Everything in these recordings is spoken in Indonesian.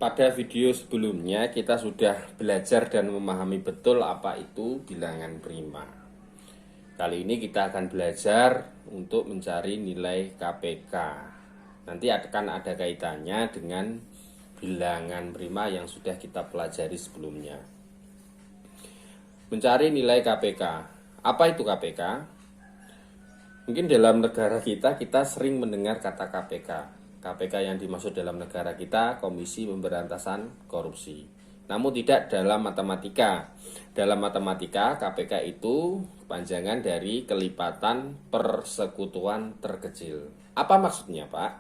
Pada video sebelumnya kita sudah belajar dan memahami betul apa itu bilangan prima. Kali ini kita akan belajar untuk mencari nilai KPK. Nanti akan ada kaitannya dengan bilangan prima yang sudah kita pelajari sebelumnya. Mencari nilai KPK. Apa itu KPK? Mungkin dalam negara kita sering mendengar kata KPK. KPK yang dimaksud dalam negara kita Komisi Pemberantasan Korupsi. Namun tidak dalam matematika. Dalam matematika KPK itu kepanjangan dari kelipatan persekutuan terkecil. Apa maksudnya, Pak?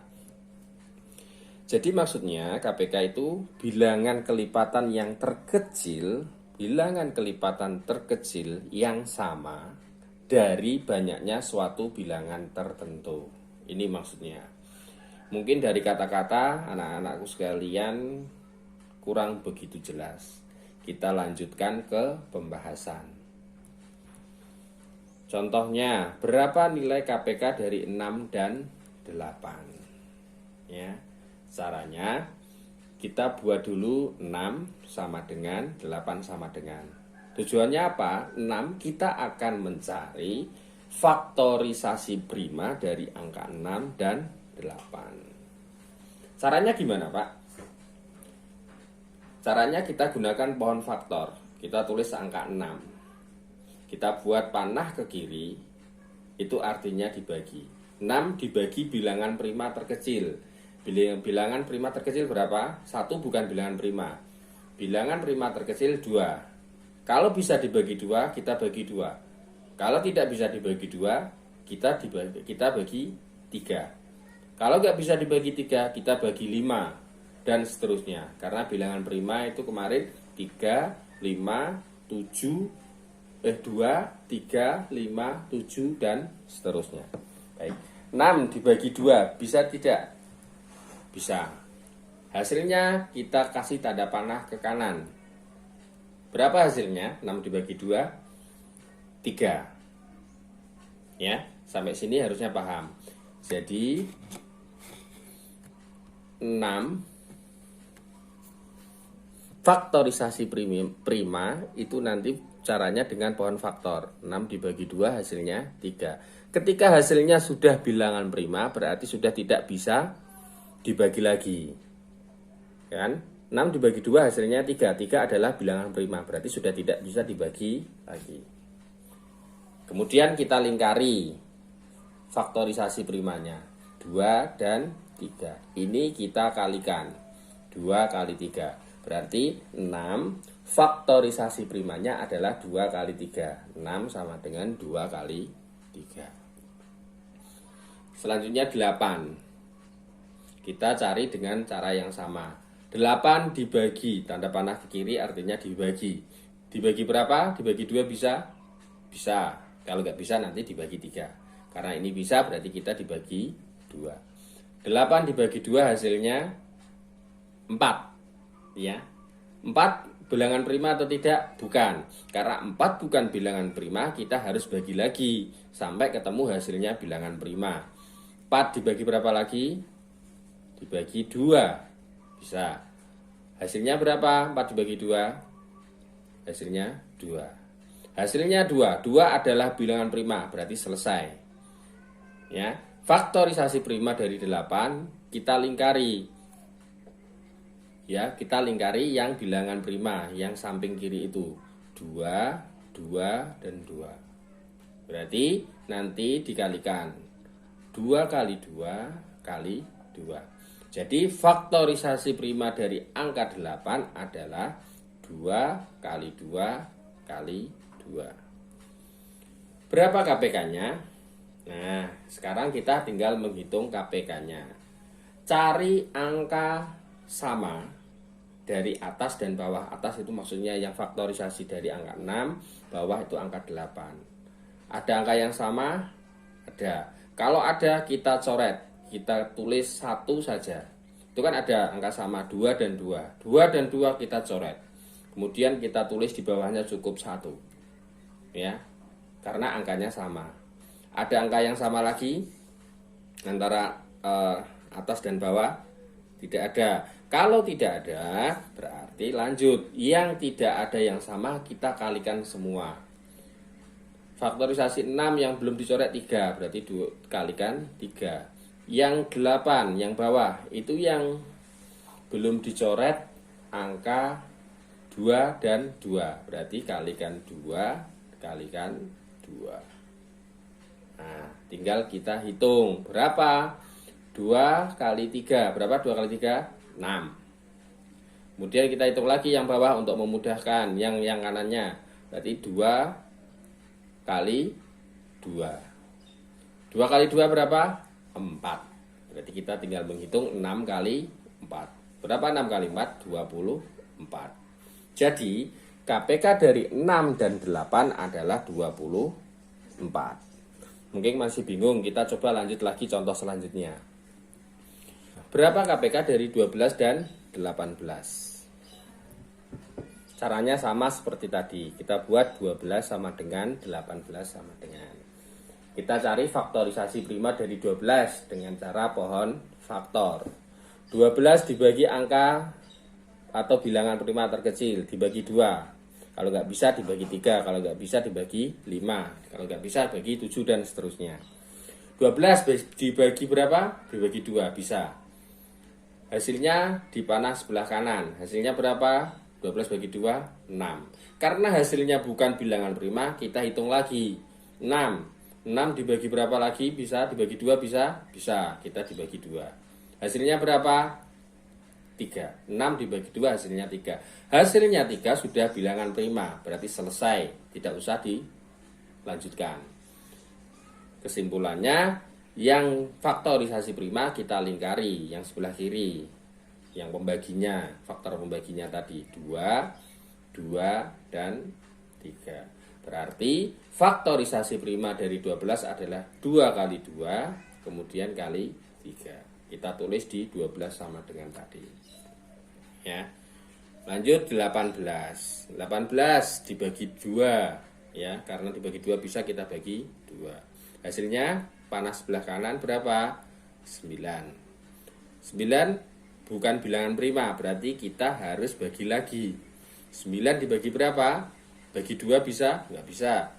Jadi maksudnya KPK itu bilangan kelipatan yang terkecil, bilangan kelipatan terkecil yang sama dari banyaknya suatu bilangan tertentu. Ini maksudnya. Mungkin dari kata-kata anak-anakku sekalian kurang begitu jelas. Kita lanjutkan ke pembahasan. Contohnya, berapa nilai KPK dari 6 dan 8? Ya, caranya kita buat dulu 6 sama dengan 8 sama dengan. Tujuannya apa? 6 kita akan mencari faktorisasi prima dari angka 6 dan 8. Caranya gimana, Pak? Caranya kita gunakan pohon faktor. Kita tulis angka 6. Kita buat panah ke kiri, itu artinya dibagi. 6 dibagi bilangan prima terkecil. Bilangan prima terkecil berapa? 1 bukan bilangan prima. Bilangan prima terkecil 2. Kalau bisa dibagi 2, kita bagi 2. Kalau tidak bisa dibagi 2, kita bagi 3. Kalau nggak bisa dibagi 3, kita bagi 5 dan seterusnya. Karena bilangan prima itu kemarin 3, 5, 7, 2, 3, 5, 7 dan seterusnya. Baik. 6 dibagi 2, bisa tidak? Bisa. Hasilnya kita kasih tanda panah ke kanan. Berapa hasilnya? 6 dibagi 2, 3. Ya, sampai sini harusnya paham. Jadi 6 faktorisasi prima itu nanti caranya dengan pohon faktor. 6 dibagi 2 hasilnya 3. Ketika hasilnya sudah bilangan prima berarti sudah tidak bisa dibagi lagi. Kan? 6 dibagi 2 hasilnya 3. 3 adalah bilangan prima berarti sudah tidak bisa dibagi lagi. Kemudian kita lingkari faktorisasi primanya 2 dan 3. Ini kita kalikan 2 kali 3. Berarti 6 faktorisasi primanya adalah 2 kali 3. 6 sama dengan 2 kali 3. Selanjutnya 8. Kita cari dengan cara yang sama. 8 dibagi, tanda panah ke kiri artinya dibagi. Dibagi berapa? Dibagi 2 bisa? Bisa. Kalau nggak bisa nanti dibagi 3. Karena ini bisa berarti kita dibagi 2. 8 dibagi 2 hasilnya 4. Ya. 4 bilangan prima atau tidak? Bukan. Karena 4 bukan bilangan prima, kita harus bagi lagi sampai ketemu hasilnya bilangan prima. 4 dibagi berapa lagi? Dibagi 2. Bisa. Hasilnya berapa? 4 dibagi 2. Hasilnya 2. Hasilnya 2. 2 adalah bilangan prima, berarti selesai. Ya. Faktorisasi prima dari 8 kita lingkari. Ya, kita lingkari yang bilangan prima yang samping kiri itu 2, 2 dan 2. Berarti nanti dikalikan 2 kali 2 kali 2. Jadi faktorisasi prima dari angka 8 adalah 2 kali 2 kali 2. Berapa KPK-nya? Nah, sekarang kita tinggal menghitung KPK-nya. Cari angka sama dari atas dan bawah. Atas itu maksudnya yang faktorisasi dari angka 6, bawah itu angka 8. Ada angka yang sama? Ada. Kalau ada kita coret, kita tulis 1 saja. Itu kan ada angka sama 2 dan 2. 2 dan 2 kita coret. Kemudian kita tulis di bawahnya cukup 1. Ya. Karena angkanya sama. Ada angka yang sama lagi antara atas dan bawah? Tidak ada. Kalau tidak ada, berarti lanjut. Yang tidak ada yang sama, kita kalikan semua. Faktorisasi 6 yang belum dicoret 3, berarti kalikan 3. Yang 8, yang bawah, itu yang belum dicoret angka 2 dan 2, berarti kalikan 2, kalikan 2. Nah, tinggal kita hitung berapa 2 kali 3, berapa 2 kali 3? 6. Kemudian kita hitung lagi yang bawah untuk memudahkan, yang kanannya, berarti 2 kali 2. 2 kali 2 berapa? 4. Berarti kita tinggal menghitung 6 kali 4. Berapa 6 kali 4? 24. Jadi KPK dari 6 dan 8 adalah 24. Mungkin masih bingung, kita coba lanjut lagi contoh selanjutnya. Berapa KPK dari 12 dan 18? Caranya sama seperti tadi. Kita buat 12 sama dengan 18 sama dengan. Kita cari faktorisasi prima dari 12 dengan cara pohon faktor. 12 dibagi angka atau bilangan prima terkecil, dibagi 2. Kalau nggak bisa dibagi 3, kalau nggak bisa dibagi 5, kalau nggak bisa bagi 7 dan seterusnya. 12 dibagi berapa? Dibagi 2, bisa. Hasilnya di panah sebelah kanan. Hasilnya berapa? 12 bagi 2, 6. Karena hasilnya bukan bilangan prima, kita hitung lagi. 6. 6 dibagi berapa lagi? Bisa dibagi 2, bisa? Bisa. Kita dibagi 2. Hasilnya berapa? 3. 6 dibagi 2 hasilnya 3. Hasilnya 3 sudah bilangan prima, berarti selesai, tidak usah dilanjutkan. Kesimpulannya, yang faktorisasi prima kita lingkari yang sebelah kiri, yang pembaginya, faktor pembaginya tadi 2, 2 dan 3. Berarti faktorisasi prima dari 12 adalah 2 kali 2 kemudian kali 3. Kita tulis di 12 sama dengan tadi. Ya. Lanjut 18. 18 dibagi 2, ya, karena dibagi 2 bisa kita bagi 2. Hasilnya panah sebelah kanan berapa? 9. 9 bukan bilangan prima, berarti kita harus bagi lagi. 9 dibagi berapa? Bagi 2 bisa? Nggak bisa.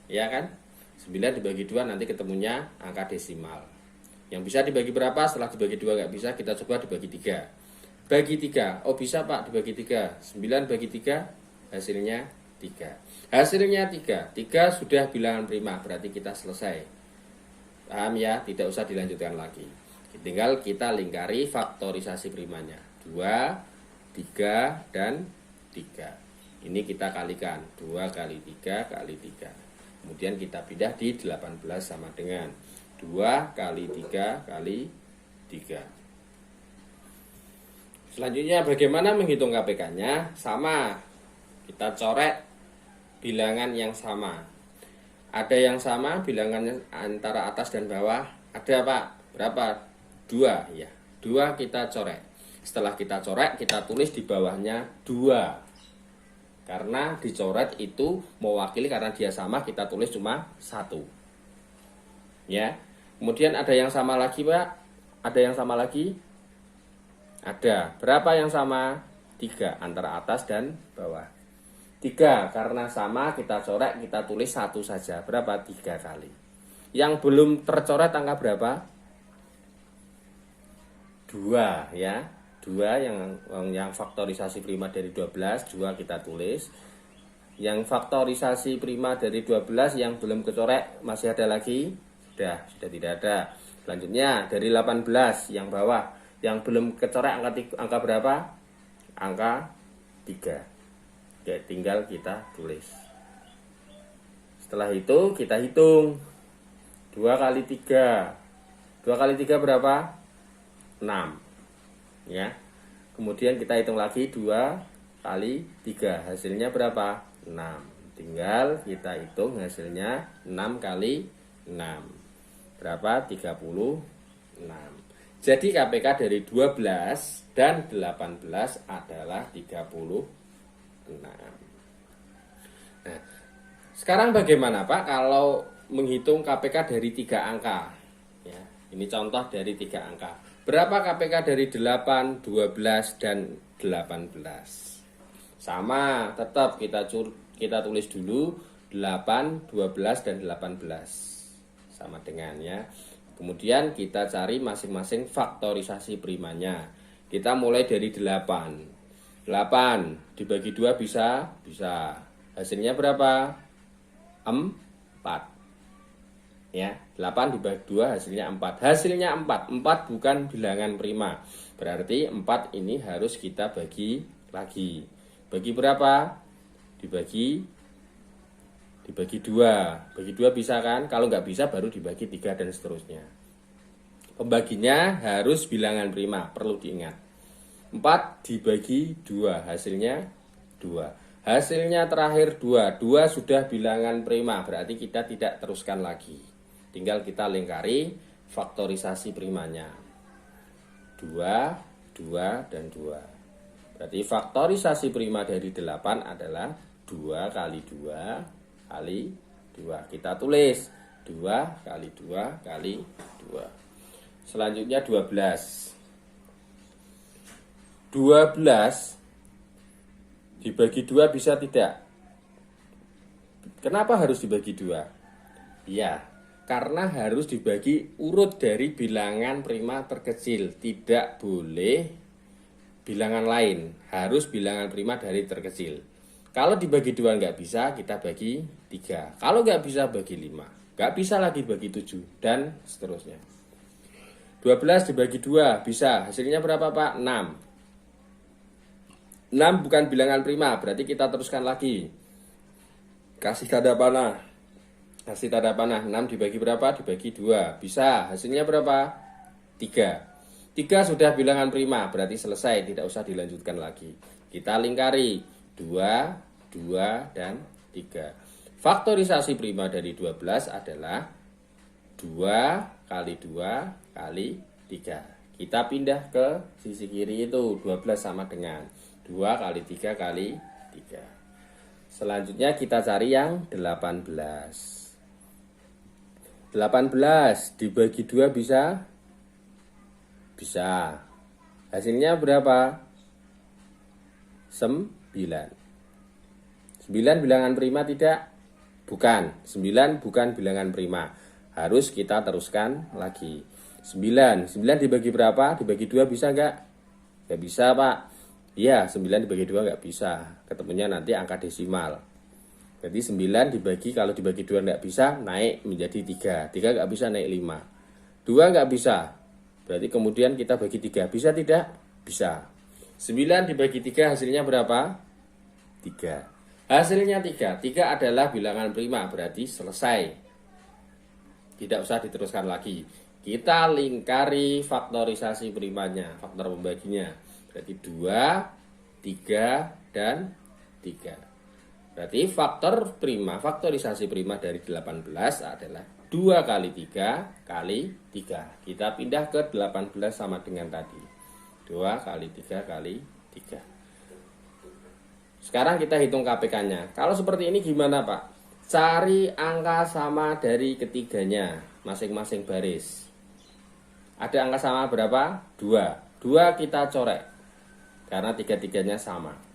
Ya kan? 9 dibagi 2 nanti ketemunya angka desimal. Yang bisa dibagi berapa? Setelah dibagi 2 nggak bisa, kita coba dibagi 3. Bagi 3. Oh bisa Pak, dibagi 3. 9 bagi 3, hasilnya 3. Hasilnya 3. 3 sudah bilangan prima, berarti kita selesai. Paham ya? Tidak usah dilanjutkan lagi. Tinggal kita lingkari faktorisasi primanya. 2, 3, dan 3. Ini kita kalikan. 2 kali 3 kali 3. Kemudian kita pindah di 18 sama dengan 2 kali 3 kali 3. Selanjutnya bagaimana menghitung KPK-nya? Sama. Kita coret bilangan yang sama. Ada yang sama bilangannya antara atas dan bawah? Ada Pak. Berapa? 2 ya. 2 kita coret. Setelah kita coret, kita tulis di bawahnya 2. Karena dicoret itu mewakili, karena dia sama kita tulis cuma 1. Ya. Kemudian ada yang sama lagi Pak? Ada yang sama lagi? Ada. Berapa yang sama? 3 antara atas dan bawah. 3 karena sama kita coret, kita tulis 1 saja. Berapa? 3 kali. Yang belum tercoret angka berapa? 2 ya. 2 yang faktorisasi prima dari 12, 2 kita tulis. Yang faktorisasi prima dari 12 yang belum kecoret masih ada lagi? Sudah tidak ada. Selanjutnya dari 18 yang bawah, yang belum kecoret angka berapa? Angka 3. Oke, tinggal kita tulis. Setelah itu kita hitung. 2 kali 3. 2 kali 3 berapa? 6. Ya. Kemudian kita hitung lagi 2 kali 3. Hasilnya berapa? 6. Tinggal kita hitung hasilnya 6 kali 6. Berapa? 36. Jadi KPK dari 12 dan 18 adalah 36. Nah, sekarang bagaimana Pak kalau menghitung KPK dari 3 angka? Ya, ini contoh dari 3 angka. Berapa KPK dari 8, 12, dan 18? Sama, tetap kita tulis dulu 8, 12, dan 18. Sama dengan ya. Kemudian kita cari masing-masing faktorisasi primanya. Kita mulai dari 8. 8 dibagi 2 bisa? Bisa. Hasilnya berapa? 4. Ya, 8 dibagi 2 hasilnya 4. Hasilnya 4. 4 bukan bilangan prima. Berarti 4 ini harus kita bagi lagi. Bagi berapa? Dibagi 2. Bagi 2 bisa kan? Kalau nggak bisa baru dibagi 3 dan seterusnya. Pembaginya harus bilangan prima, perlu diingat. 4 dibagi 2 hasilnya 2. Hasilnya terakhir 2. 2 sudah bilangan prima, berarti kita tidak teruskan lagi. Tinggal kita lingkari faktorisasi primanya. 2, 2, dan 2. Berarti faktorisasi prima dari 8 adalah 2 kali 2 kali 2. Kita tulis 2 kali 2 kali 2. Selanjutnya 12. 12 dibagi 2 bisa tidak? Kenapa harus dibagi 2? Ya, karena harus dibagi urut dari bilangan prima terkecil. Tidak boleh bilangan lain, harus bilangan prima dari terkecil. Kalau dibagi 2 nggak bisa, kita bagi 3. Kalau nggak bisa, bagi 5. Nggak bisa lagi bagi 7, dan seterusnya. 12 dibagi 2 bisa, hasilnya berapa Pak? 6. 6 bukan bilangan prima, berarti kita teruskan lagi. Kasih tanda panah. 6 dibagi berapa? Dibagi 2. Bisa. Hasilnya berapa? 3. 3 sudah bilangan prima, berarti selesai, tidak usah dilanjutkan lagi. Kita lingkari 2, 2, dan 3. Faktorisasi prima dari 12 adalah 2 kali 2 kali 3. Kita pindah ke sisi kiri itu, 12 sama dengan 2 kali 3 kali 3. Selanjutnya kita cari yang 18. 18 dibagi 2 bisa? Bisa. Hasilnya berapa? 9. 9 bilangan prima tidak? Bukan. 9 bukan bilangan prima. Harus kita teruskan lagi. 9 dibagi berapa? Dibagi 2 bisa nggak? Nggak bisa Pak. Iya, 9 dibagi 2 nggak bisa. Ketemunya nanti angka desimal. Jadi 9 dibagi, kalau dibagi 2 nggak bisa, naik menjadi 3. 3 nggak bisa, naik 5. 2 nggak bisa, berarti kemudian kita bagi 3. Bisa tidak? Bisa. 9 dibagi 3 hasilnya berapa? 3. Hasilnya 3. 3 adalah bilangan prima, berarti selesai. Tidak usah diteruskan lagi. Kita lingkari faktorisasi primanya, faktor pembaginya. Berarti 2, 3, dan 3. Berarti faktorisasi prima dari 18 adalah 2 kali 3 kali 3. Kita pindah ke 18 sama dengan tadi. 2 kali 3 kali 3. Sekarang kita hitung KPK-nya. Kalau seperti ini gimana Pak? Cari angka sama dari ketiganya, masing-masing baris. Ada angka sama berapa? 2. 2 kita coret, karena tiga-tiganya sama.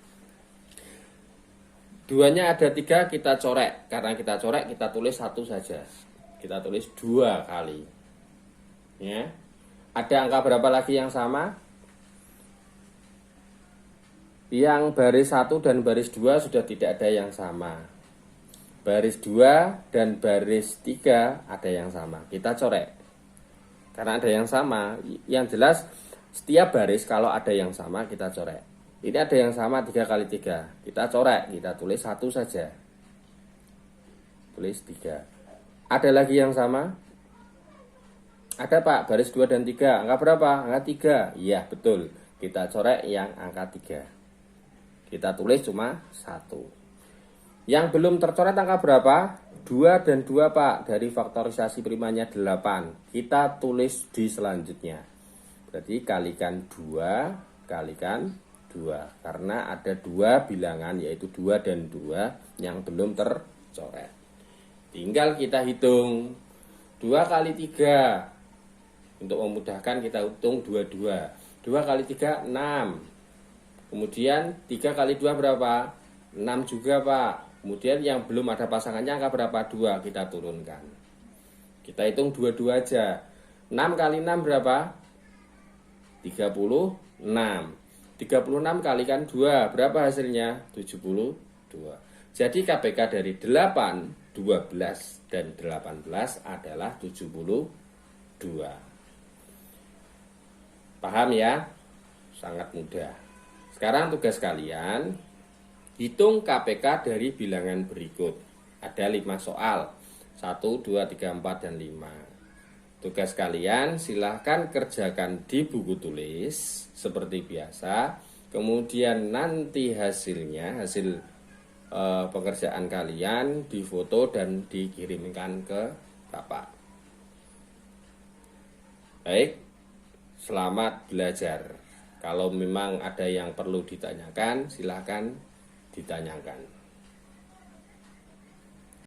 2-nya ada 3, kita coret. Karena kita coret, kita tulis 1 saja. Kita tulis 2 kali. Ya. Ada angka berapa lagi yang sama? Yang baris 1 dan baris 2 sudah tidak ada yang sama. Baris 2 dan baris 3 ada yang sama. Kita coret. Karena ada yang sama, yang jelas setiap baris kalau ada yang sama kita coret. Ini ada yang sama 3 kali 3. Kita coret, kita tulis 1 saja. Tulis 3. Ada lagi yang sama? Ada Pak, baris 2 dan 3. Angka berapa? Angka 3. Iya, betul. Kita coret yang angka 3. Kita tulis cuma 1. Yang belum tercoret angka berapa? 2 dan 2 Pak. Dari faktorisasi primanya 8. Kita tulis di selanjutnya. Berarti kalikan 2, kalikan 2, karena ada 2 bilangan, yaitu 2 dan 2 yang belum tercoret. Tinggal kita hitung 2 kali 3 Untuk memudahkan kita hitung 22. 2 kali 3, 6. Kemudian 3 kali 2 berapa? 6 juga Pak. Kemudian yang belum ada pasangannya angka berapa? 2, kita turunkan. Kita hitung 22 aja. 6 kali 6 berapa? 36. 36 kalikan 2, berapa hasilnya? 72. Jadi KPK dari 8, 12, dan 18 adalah 72. Paham ya? Sangat mudah. Sekarang tugas kalian, hitung KPK dari bilangan berikut. Ada 5 soal. 1, 2, 3, 4, dan 5. Tugas kalian silahkan kerjakan di buku tulis seperti biasa. Kemudian nanti hasilnya, hasil pekerjaan kalian difoto dan dikirimkan ke Bapak. Baik, selamat belajar. Kalau memang ada yang perlu ditanyakan, silahkan ditanyakan.